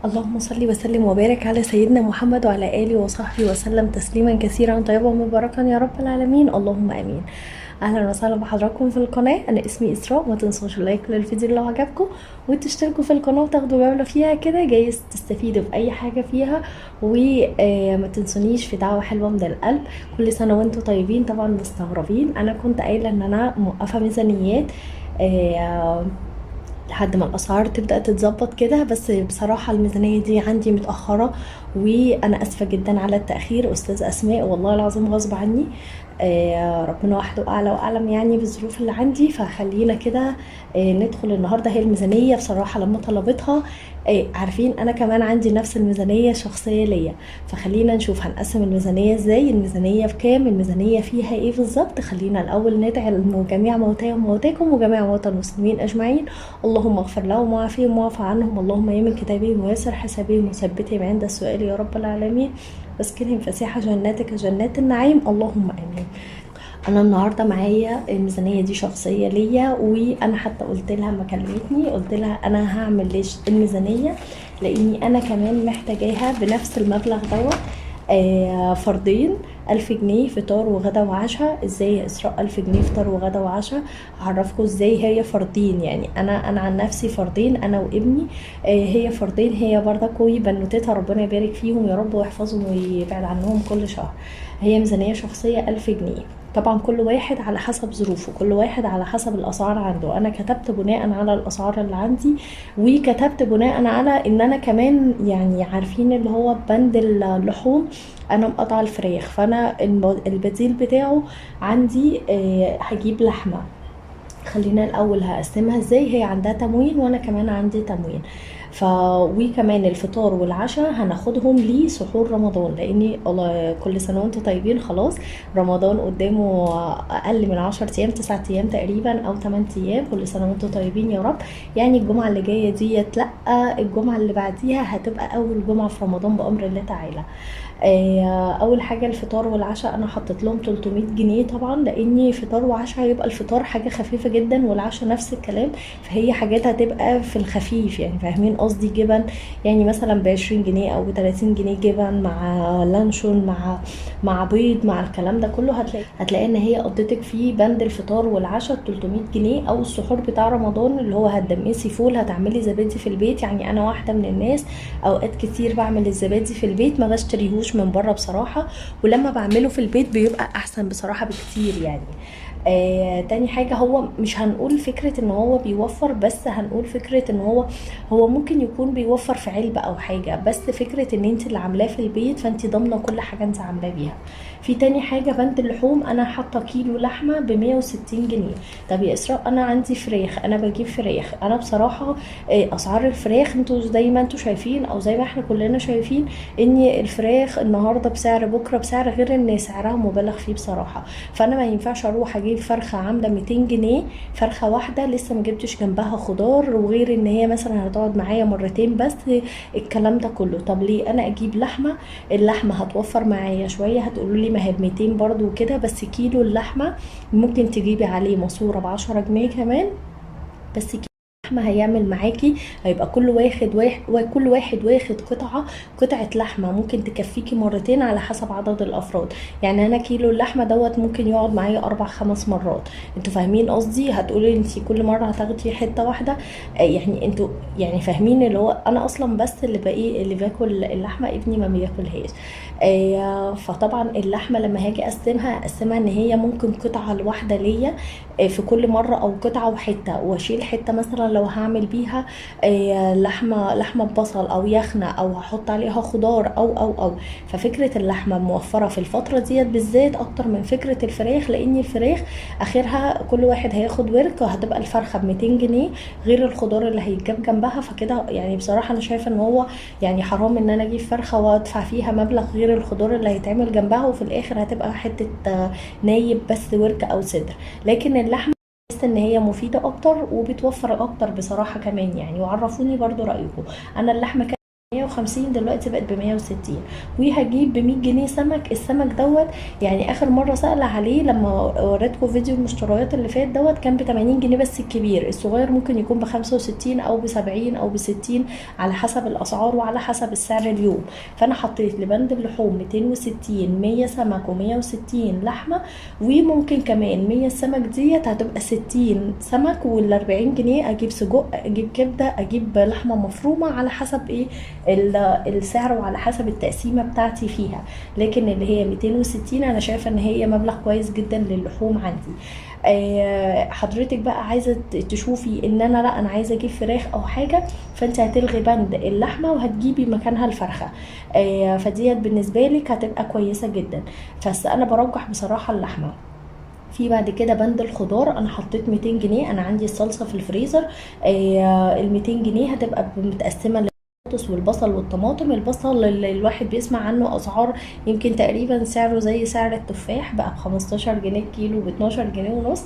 اللهم صل وسلم وبارك على سيدنا محمد وعلى آله وصحبه وسلم تسليما كثيرا طيبا مباركا يا رب العالمين، اللهم امين. اهلا وسهلا بحضراتكم في القناه. انا اسمي اسراء. ما تنسوش اللايك للفيديو لو عجبكم، وتشتركوا في القناه وتاخدوا جوله فيها كده، جايز تستفيدوا في اي حاجه فيها. وما تنسونيش في دعوه حلوه من القلب. كل سنه وانتم طيبين. طبعا مستغربين، انا كنت قايله ان انا موقفه ميزانيات آه، لحد ما الاسعار تبدا تتظبط كده، بس بصراحه الميزانيه دي عندي متاخره، وانا اسفه جدا على التاخير. استاذ اسماء والله العظيم غصب عني. ربنا وحده اعلى واعلم يعني بالظروف اللي عندي. فخلينا كده ندخل النهارده. هي الميزانيه بصراحه لما طلبتها، عارفين انا كمان عندي نفس الميزانيه شخصيه ليا، فخلينا نشوف هنقسم الميزانيه ازاي، الميزانيه بكام، الميزانيه فيها ايه بالظبط. خلينا الاول ندعي جميع موتاي وموتاكم وجميع موتى المسلمين اجمعين. اللهم اغفر لهم وعافهم واعف عنهم، اللهم يمن كتابهم ويسر حسابهم وثبتهم عند السؤال يا رب العالمين، واسكنهم فسيح جناتك جنات النعيم، اللهم امين. انا النهارده معايا الميزانيه دي شخصيه ليا، وانا حتى قلت لها ما كلمتني قلت لها انا هعمل ليش الميزانيه، لاني انا كمان محتاجاها بنفس المبلغ دوت. فردين 1000 جنيه فطار وغدا وعشاء. ازاي يا اسراء 1000 جنيه فطار وغدا وعشاء؟ هعرفكم ازاي. هي فردين، يعني انا عن نفسي فردين انا وابني. هي فردين، هي برضك وبنوتتها ربنا يبارك فيهم يا رب ويحفظهم ويبعد عنهم كل شهر. هي ميزانيه شخصيه 1000 جنيه. طبعا كل واحد على حسب ظروفه، كل واحد على حسب الاسعار عنده. انا كتبت بناء على الاسعار اللي عندي، وكتبت بناء على ان انا كمان يعني عارفين اللي هو بند اللحوم. انا مقطعه الفراخ، فانا البديل بتاعه عندي هجيب لحمه. خلينا الاول هقسمها ازاي. هي عندها تموين وانا كمان عندي تموين. وكمان الفطار والعشاء هناخدهم لسحور رمضان، لاني الله كل سنه وانتم طيبين. خلاص رمضان قدامه اقل من 10 ايام، 9 ايام تقريبا او 8 ايام. كل سنه وانتم طيبين يا رب. يعني الجمعه اللي جايه ديت، لا الجمعه اللي بعديها هتبقى اول جمعه في رمضان بامر الله تعالى. اول حاجه الفطار والعشاء انا حطيت لهم 300 جنيه، طبعا لاني فطار وعشاء هيبقى الفطار حاجه خفيفه جدا والعشاء نفس الكلام، فهي حاجات هتبقى في الخفيف يعني، فاهمين قصدي. جبن يعني مثلا ب20 جنيه او ب30 جنيه، جبن مع لانشون مع بيض مع الكلام ده كله. هتلاقي ان هي قضتك في بند الفطار والعشاء 300 جنيه. او السحور بتاع رمضان اللي هو هتدمسي فول، هتعملي زبادي في البيت. يعني انا واحده من الناس اوقات كتير بعمل الزبادي في البيت، ما بشتريهوش من بره بصراحه، ولما بعمله في البيت بيبقى احسن بصراحه بكتير يعني. تاني حاجة، هو مش هنقول فكرة ان هو بيوفر، بس هنقول فكرة ان هو ممكن يكون بيوفر في علبة او حاجة، بس فكرة ان انت اللي عاملاه في البيت فانت ضامنة كل حاجة انت عاملاه بيها. في تاني حاجة بند اللحوم، انا حاطة كيلو لحمة ب160 جنيه. طب يا اسراء انا عندي فراخ، انا بجيب فراخ. انا بصراحة اسعار الفراخ انتوا زي ما انتوا شايفين او زي ما احنا كلنا شايفين ان الفراخ النهاردة بسعر، بكرة بسعر، غير ان سعرها مبالغ فيه بصراحة. فانا ما ينفعش اروح اجيب فرخه عامله 200 جنيه، فرخه واحده لسه ما جبتش جنبها خضار، وغير ان هي مثلا هتقعد معايا مرتين بس، الكلام ده كله. طب ليه انا اجيب لحمه؟ اللحمه هتوفر معايا شويه. هتقولوا لي ما هي ب 200 برضو وكده، بس كيلو اللحمه ممكن تجيبي عليه ماسوره ب10 جنيه كمان. بس لحمة هيعمل معاكي، هيبقى كل واحد واخد قطعة لحمة ممكن تكفيكي مرتين على حسب عدد الأفراد. يعني أنا كيلو اللحمة دوت ممكن يقعد معايا 4 5 مرات. انتوا فاهمين قصدي؟ هتقولي انتي كل مرة هتاخدي حتة واحدة. يعني انتوا يعني فاهمين اللي هو أنا أصلا بس اللي باكل اللحمة، ابني ما بياكلهاش. فطبعا اللحمة لما هاجي أقسمها إن هي ممكن قطعة الواحدة ليا في كل مرة، او قطعة وحتة، واشيل حتة مثلا لو هعمل بيها لحمة ببصل او يخنة، او هحط عليها خضار او. ففكرة اللحمة موفرة في الفترة ديت بالذات اكتر من فكرة الفراخ، لان الفراخ اخرها كل واحد هياخد ورك، وهتبقى الفرخة ب200 جنيه غير الخضار اللي هيتجاب جنبها. فكده يعني بصراحة انا شايفة ان هو يعني حرام ان انا اجيب فرخة وادفع فيها مبلغ غير الخضار اللي هيتعمل جنبها، وفي الاخر هتبقى حتة نايب بس ورك او صدر. لكن اللحمه بحس ان هي مفيده اكتر وبتوفر اكتر بصراحه كمان يعني. وعرفوني برضو رايكم. انا اللحمه كانت 150 دلوقتي بقت ب 160. وهجيب ب 100 جنيه سمك. السمك دوت يعني اخر مره سأل عليه لما وريتكم فيديو المشتريات اللي فات دوت كان ب 80 جنيه بس الكبير. الصغير ممكن يكون ب 65 او ب 70 او ب 60 على حسب الاسعار وعلى حسب السعر اليوم. فانا حطيت لبند اللحوم 260 100 سمك و160 لحمه، وممكن كمان 100 السمك ديت هتبقى 60 سمك، وال 40 جنيه اجيب سجق، اجيب كبده، اجيب لحمه مفرومه على حسب ايه السعر وعلى حسب التقسيمه بتاعتي فيها. لكن اللي هي 260 انا شايفه ان هي مبلغ كويس جدا للحوم عندي. حضرتك بقى عايزه تشوفي ان انا لا انا عايزه اجيب فراخ او حاجه، فانت هتلغي بند اللحمه وهتجيبي مكانها الفرخه. فديت بالنسبه لك هتبقى كويسه جدا. بس انا برجح بصراحه اللحمه. في بعد كده بند الخضار انا حطيت 200 جنيه. انا عندي الصلصه في الفريزر. ال 200 جنيه هتبقى متقسمه والبصل والطماطم. البصل اللي الواحد بيسمع عنه اسعار يمكن تقريبا سعره زي سعر التفاح، بقى ب 15 جنيه الكيلو، ب 12 جنيه ونص.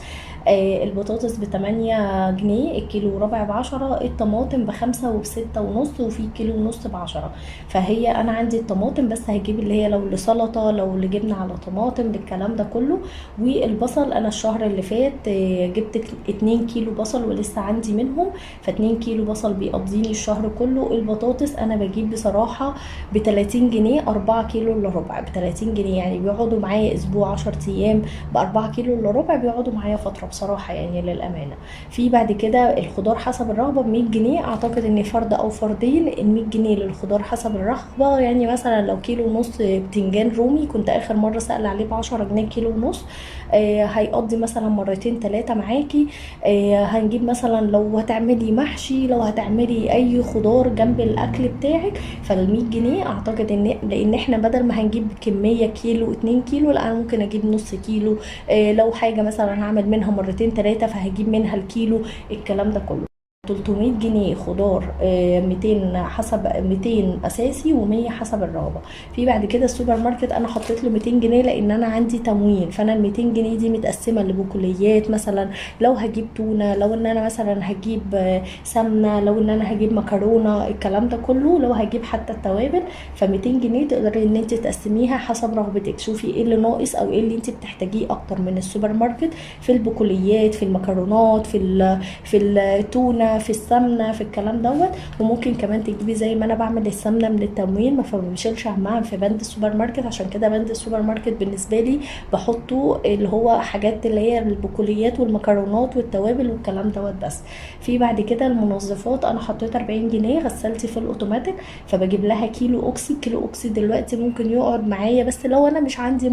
البطاطس ب 8 جنيه الكيلو وربع ب 10. الطماطم ب 5 وب 6 ونص، وفي كيلو ونص ب 10. فهي انا عندي الطماطم بس هجيب اللي هي لو لسلطه، لو لجبنه على طماطم، بالكلام ده كله. والبصل انا الشهر اللي فات جبت 2 كيلو بصل ولسه عندي منهم، ف2 كيلو بصل بيقضيني الشهر كله. البطاطس انا بجيب بصراحه ب 30 جنيه 4 كيلو الا ربع، ب 30 جنيه يعني بيقعدوا معايا اسبوع 10 ايام. ب 4 كيلو الا ربع بيقعدوا معايا فتره بصراحه يعني للامانه. في بعد كده الخضار حسب الرغبه ب 100 جنيه. اعتقد ان فرد او فردين ال 100 جنيه للخضار حسب الرغبه. يعني مثلا لو كيلو ونص بتنجان رومي كنت اخر مره سأل عليه ب 10 جنيه كيلو ونص، هيقضي مثلا مرتين 3 معاكي. هنجيب مثلا لو هتعملي محشي، لو هتعملي اي خضار جنب الاكل بتاعك، فال 100 جنيه اعتقد ان لان احنا بدل ما هنجيب كميه كيلو 2 كيلو، لا انا ممكن اجيب نص كيلو. لو حاجه مثلا هعمل منها مرتين 3 فهجيب منها الكيلو، الكلام ده كله. 300 جنيه خضار، 200 حسب 200 اساسي و100 حسب الرغبه. في بعد كده السوبر ماركت انا حطيت له 200 جنيه لان انا عندي تموين. فانا ال 200 جنيه دي متقسمه لبقوليات، مثلا لو هجيب تونه، لو ان انا مثلا هجيب سمنه، لو ان انا هجيب مكرونه، الكلام ده كله. لو هجيب حتى التوابل، ف 200 جنيه تقدري ان انت تقسميها حسب رغبتك. شوفي ايه اللي ناقص او ايه اللي انت بتحتاجيه اكتر من السوبر ماركت في البقوليات، في المكرونات، في التونه، في السمنه، في الكلام دوت. وممكن كمان تجيبي زي ما انا بعمل السمنه من التموين، ما بشيلش همها في بند السوبر ماركت. عشان كده بند السوبر ماركت بالنسبه لي بحطه اللي هو حاجات اللي هي البقوليات والمكرونات والتوابل والكلام دوت بس. في بعد كده المنظفات انا حطيت 40 جنيه غسالتي في الاوتوماتيك، فبجيب لها كيلو اوكسي. كيلو اوكسي دلوقتي ممكن يقعد معايا، بس لو انا مش عندي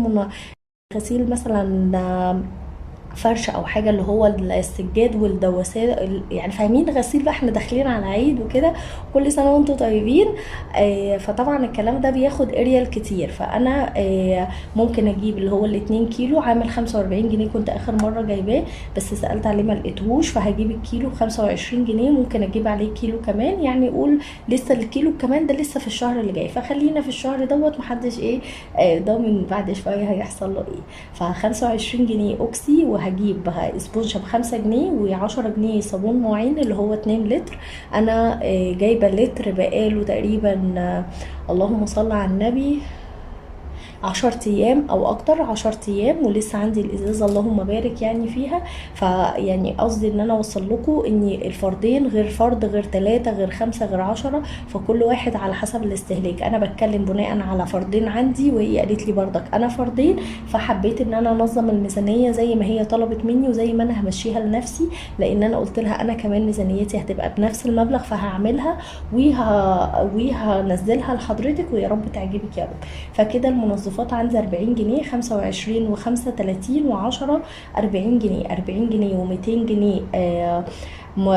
غسيل مثلا فرش او حاجه اللي هو السجاد والدواسات، يعني فاهمين، غسيل بقى احنا داخلين على عيد وكده، كل سنه وانتم طيبين. فطبعا الكلام ده بياخد اريال كتير. فانا ممكن اجيب اللي هو ال2 كيلو عامل 45 جنيه، كنت اخر مره جايباه بس سالت عليه ما لقيتهوش، فهجيب الكيلو ب 25 جنيه. ممكن اجيب عليه كيلو كمان، يعني قول لسه الكيلو كمان ده لسه في الشهر اللي جاي، فخلينا في الشهر دوت محدش ايه ضامن بعد شويه هيحصل له ايه. ف 25 جنيه اوكسي، وهجيب اسبونجه ب5 جنيه، و10 جنيه صابون مواعين اللي هو 2 لتر. انا جايبه لتر بقاله تقريبا اللهم صل على النبي 10 ايام او اكتر، 10 ايام، ولسه عندي الازازه اللهم بارك يعني فيها. فيعني قصدي ان انا اوصل لكم ان الفردين غير فرد، غير 3، غير 5، غير 10، فكل واحد على حسب الاستهلاك. انا بتكلم بناء على فردين عندي، وهي قالت لي برضك انا فردين، فحبيت ان انا انظم الميزانيه زي ما هي طلبت مني وزي ما انا همشيها لنفسي، لان انا قلت لها انا كمان ميزانيتي هتبقى بنفس المبلغ، فهعملها وهنزلها لحضرتك ويا رب تعجبك يا رب. فكده المنظفات عندي 40 جنيه، 25 و5 30 و10 40 جنيه، 40 جنيه و200 جنيه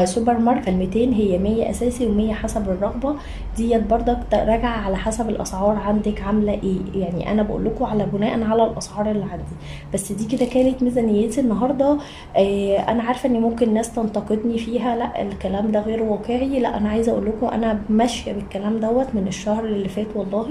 سوبر ماركت. ال 200 هي 100 اساسي و100 حسب الرغبه. ديت برضك راجعه على حسب الاسعار عندك عامله ايه، يعني انا بقول لكم على بناء على الاسعار اللي عندي. بس دي كده كانت ميزانيتي النهارده. انا عارفه ان ممكن ناس تنتقدني فيها، لا الكلام ده غير واقعي. لا انا عايزه اقول لكم انا ماشيه بالكلام دوت من الشهر اللي فات والله،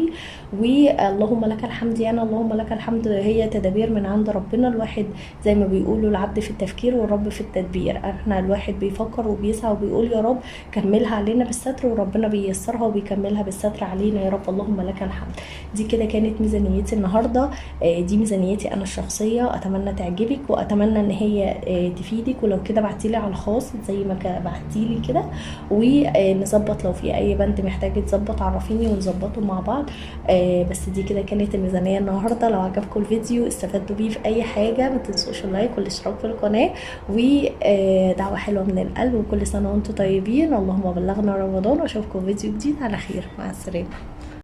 واللهم لك الحمد، يعني اللهم لك الحمد. هي تدابير من عند ربنا. الواحد زي ما بيقولوا العبد في التفكير والرب في التدبير. احنا الواحد بيفكر بيفكر وبيسعى وبيقول يا رب كملها علينا بالستر، وربنا بييسرها وبيكملها بالستر علينا يا رب، اللهم لك الحمد. دي كده كانت ميزانيتي النهارده. دي ميزانيتي انا الشخصيه، اتمنى تعجبك واتمنى ان هي تفيدك. ولو كده بعتيلي على الخاص زي ما بعتيلي كده، ونظبط لو في اي بند محتاج يتظبط عرفيني ونظبطه مع بعض. بس دي كده كانت الميزانيه النهارده. لو عجبكم الفيديو استفدتوا بيه في اي حاجه ما تنسوش اللايك والاشتراك في القناه، ودعوه حلوه من القلب، وكل سنه وانتم طيبين. اللهم بلغنا رمضان، واشوفكم فيديو جديد على خير. مع السلامه.